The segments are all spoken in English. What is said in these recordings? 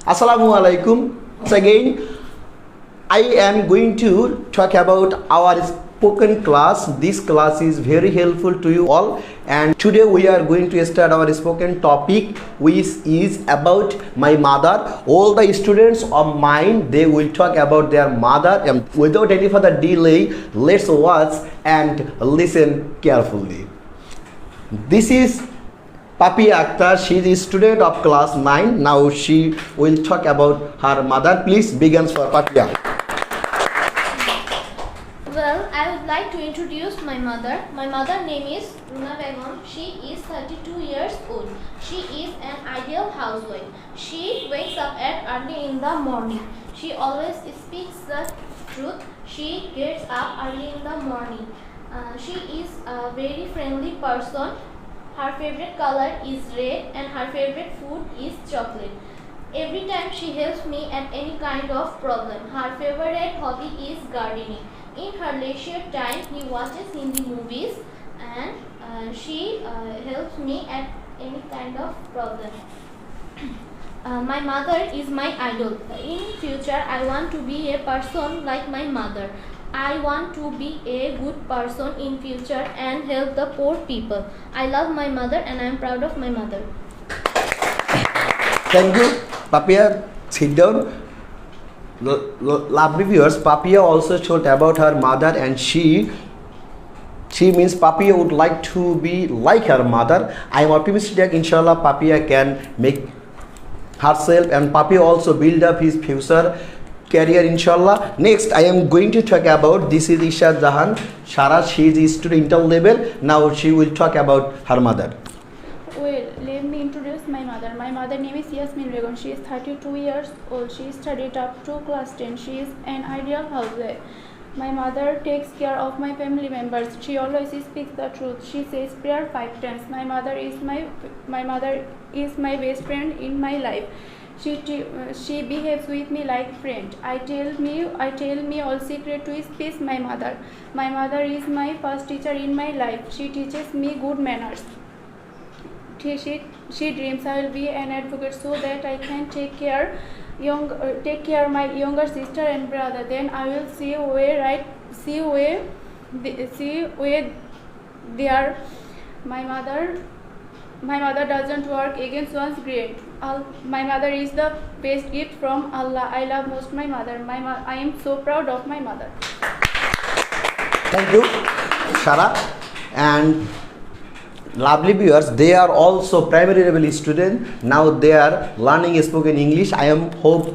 Assalamu alaikum. Once again, I am going to talk about our spoken class. This class is very helpful to you all, and today we are going to start our spoken topic, which is about my mother. All the students of mine, they will talk about their mother, and without any further delay, let's watch and listen carefully. This is Papi Akhtar. She is a student of class 9. Now she will talk about her mother. Please begin for Papi. Well, I would like to introduce my mother. My mother name is Runa Begum. She is 32 years old. She is an ideal housewife. She wakes up at early in the morning. She always speaks the truth. She gets up early in the morning. She is a very friendly person. Her favorite color is red and her favorite food is chocolate. Every time she helps me at any kind of problem. Her favorite hobby is gardening. In her leisure time, he watches Hindi movies and she helps me at any kind of problem. My mother is my idol. In future, I want to be a person like my mother. I want to be a good person in future and help the poor people. I love my mother and I am proud of my mother. Thank you, Papia. Sit down. Lovely viewers, Papia also told about her mother, and she means Papia would like to be like her mother. I am optimistic that inshallah Papia can make herself, and Papia also build up his future career inshallah. Next, I am going to talk about, this is Isha Jahan Shara. She is a student level. Now she will talk about her mother. Well, let me introduce my mother. My mother name is Yasmin Begum. She is 32 years old. She studied up to class 10. She is an ideal housewife. My mother takes care of my family members. She always speaks the truth. She says prayer 5 times. My mother is my best friend in my life. She behaves with me like friend. I tell me all secret to peace my mother. My mother is my first teacher in my life. She teaches me good manners. She dreams I will be an advocate so that I can take care my younger sister and brother. Then I will see where they are. My mother doesn't work against one's great. My mother is the best gift from Allah. I love most my mother. I am so proud of my mother. Thank you, Shara. And lovely viewers, they are also primary level student. Now they are learning spoken English. I am hope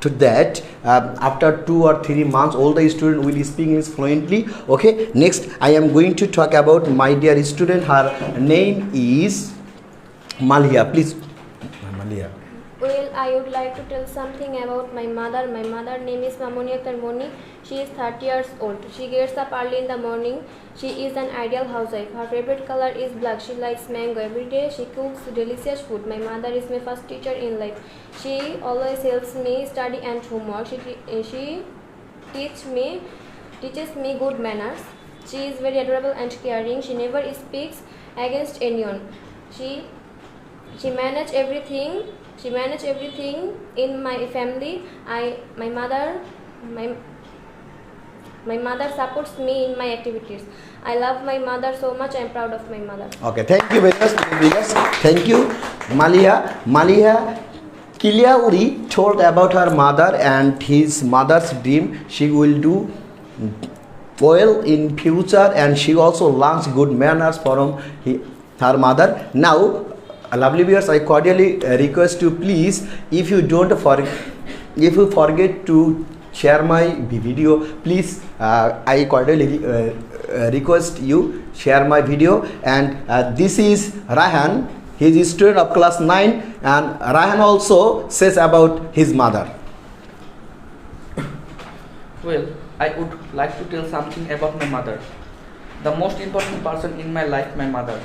to that after 2 or 3 months all the student will speak English fluently. Okay, next I am going to talk about my dear student. Her name is Malia. Please, Malia. Well, I would like to tell something about my mother. My mother name is Mamoni Akhtar Moni. She is 30 years old. She gets up early in the morning. She is an ideal housewife. Her favorite color is black. She likes mango. Every day she cooks delicious food. My mother is my first teacher in life. She always helps me study and homework. She teaches me good manners. She is very adorable and caring. She never speaks against anyone. She manages everything. She manages everything in my family. My mother supports me in my activities. I love my mother so much. I am proud of my mother. Okay, thank you very much. Thank you, Malia. Kilia Uri told about her mother and his mother's dream. She will do well in future, and she also learns good manners from her mother. Now, lovely viewers, I cordially request you, please, if you forget to share my video, please, I cordially request you share my video. And this is Rahan. He is a student of class 9, and Rahan also says about his mother. Well, I would like to tell something about my mother. The most important person in my life, my mother.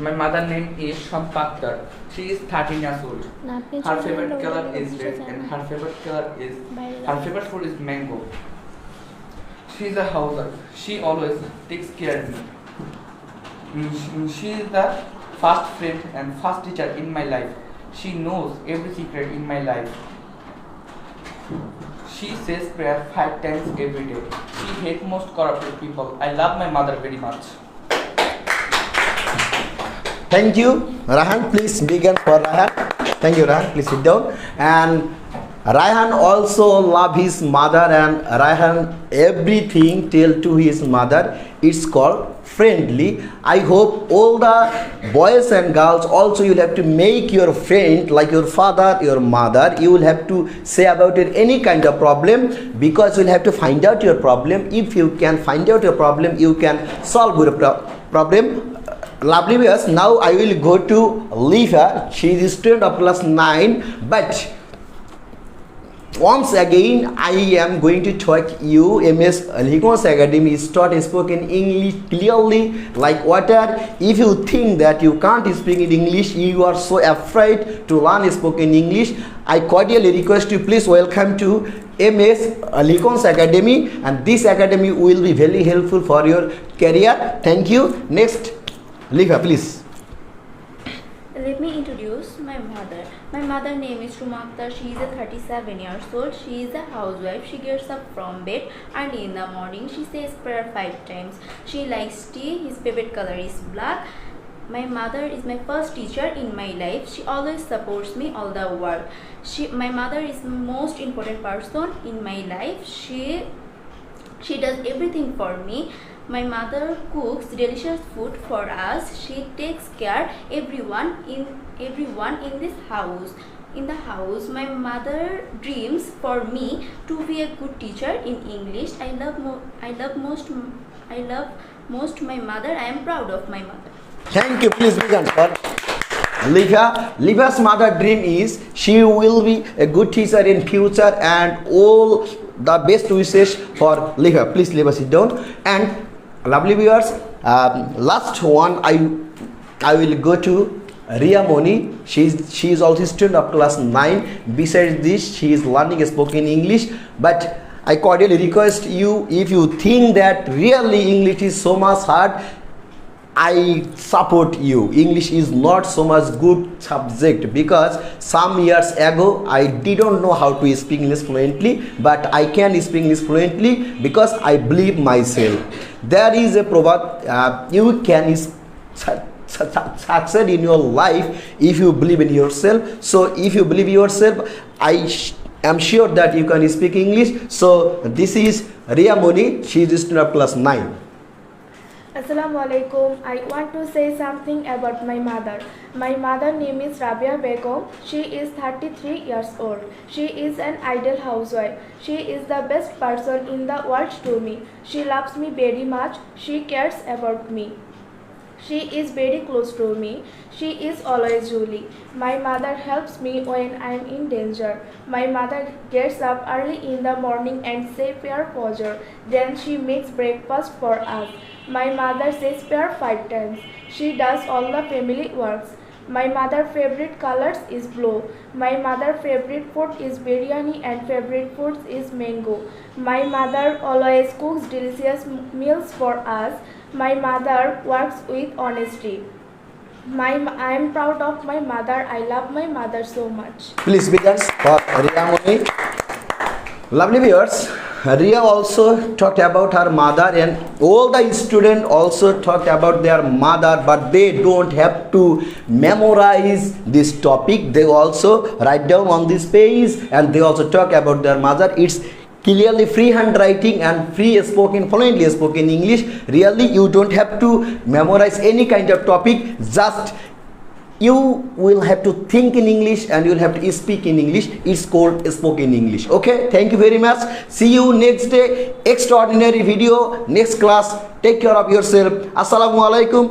My mother name is Shampa Akhtar. She is 13 years old. Her favorite color is red and her favorite food is mango. She is a housewife. She always takes care of me. She is the first friend and first teacher in my life. She knows every secret in my life. She says prayer 5 times every day. She hates most corrupted people. I love my mother very much. Thank you, Rahan. Please begin for Rahan. Thank you, Rahan. Please sit down. And Rahan also love his mother, and Rahan everything tell to his mother. It's called friendly. I hope all the boys and girls also, you'll have to make your friend like your father, your mother. You will have to say about it any kind of problem, because you'll have to find out your problem. If you can find out your problem, you can solve your problem. Lovely viewers, now I will go to Liva. She is a student of class 9, but once again I am going to talk you. MS Likon's Academy is taught spoken English clearly like water. If you think that you can't speak in English, you are so afraid to learn spoken English, I cordially request you, please welcome to MS Likon's Academy, and this academy will be very helpful for your career. Thank you. Next, Liva, please. Let me introduce my mother. My mother name is Ruma Akhtar. She is 37 years old. She is a housewife. She gets up from bed early in the morning. She says prayer 5 times. She likes tea. His favorite color is black. My mother is my first teacher in my life. She always supports me all the work. My mother is the most important person in my life. She does everything for me. My mother cooks delicious food for us. She takes care everyone in this house. In the house, my mother dreams for me to be a good teacher in English. I love most my mother. I am proud of my mother. Thank you. Please begin for Liva. Liva's mother dream is she will be a good teacher in future, and all the best wishes for Liva. Please, Liva, sit down. And lovely viewers, last one I will go to Ria Moni. She is also student of class 9. Besides this, she is learning spoken English. But I cordially request you, if you think that really English is so much hard, I support you. English is not so much good subject, because some years ago I didn't know how to speak English fluently, but I can speak English fluently because I believe myself. There is a proverb, you can succeed in your life if you believe in yourself. So if you believe yourself, I am sure that you can speak English. So this is Ria Moni. She is a student of class 9. Assalamu alaikum. I want to say something about my mother. My mother name is Rabia Begum. She is 33 years old. She is an ideal housewife. She is the best person in the world to me. She loves me very much. She cares about me. She is very close to me. She is always Julie. My mother helps me when I am in danger. My mother gets up early in the morning and says prayer for her. Then she makes breakfast for us. My mother says prayer 5 times. She does all the family works. My mother's favorite colors is blue. My mother's favorite food is biryani and favorite food is mango. My mother always cooks delicious meals for us. My mother works with honesty. I am proud of my mother. I love my mother so much. Please begin for Ria Moni. Lovely viewers, Ria also talked about her mother, and all the students also talked about their mother, but they don't have to memorize this topic. They also write down on this page, and they also talk about their mother. It's clearly free handwriting and free spoken, fluently spoken English. Really, you don't have to memorize any kind of topic. Just you will have to think in English and you will have to speak in English. It's called spoken English. Okay, thank you very much. See you next day. Extraordinary video, next class. Take care of yourself. Assalamu alaikum.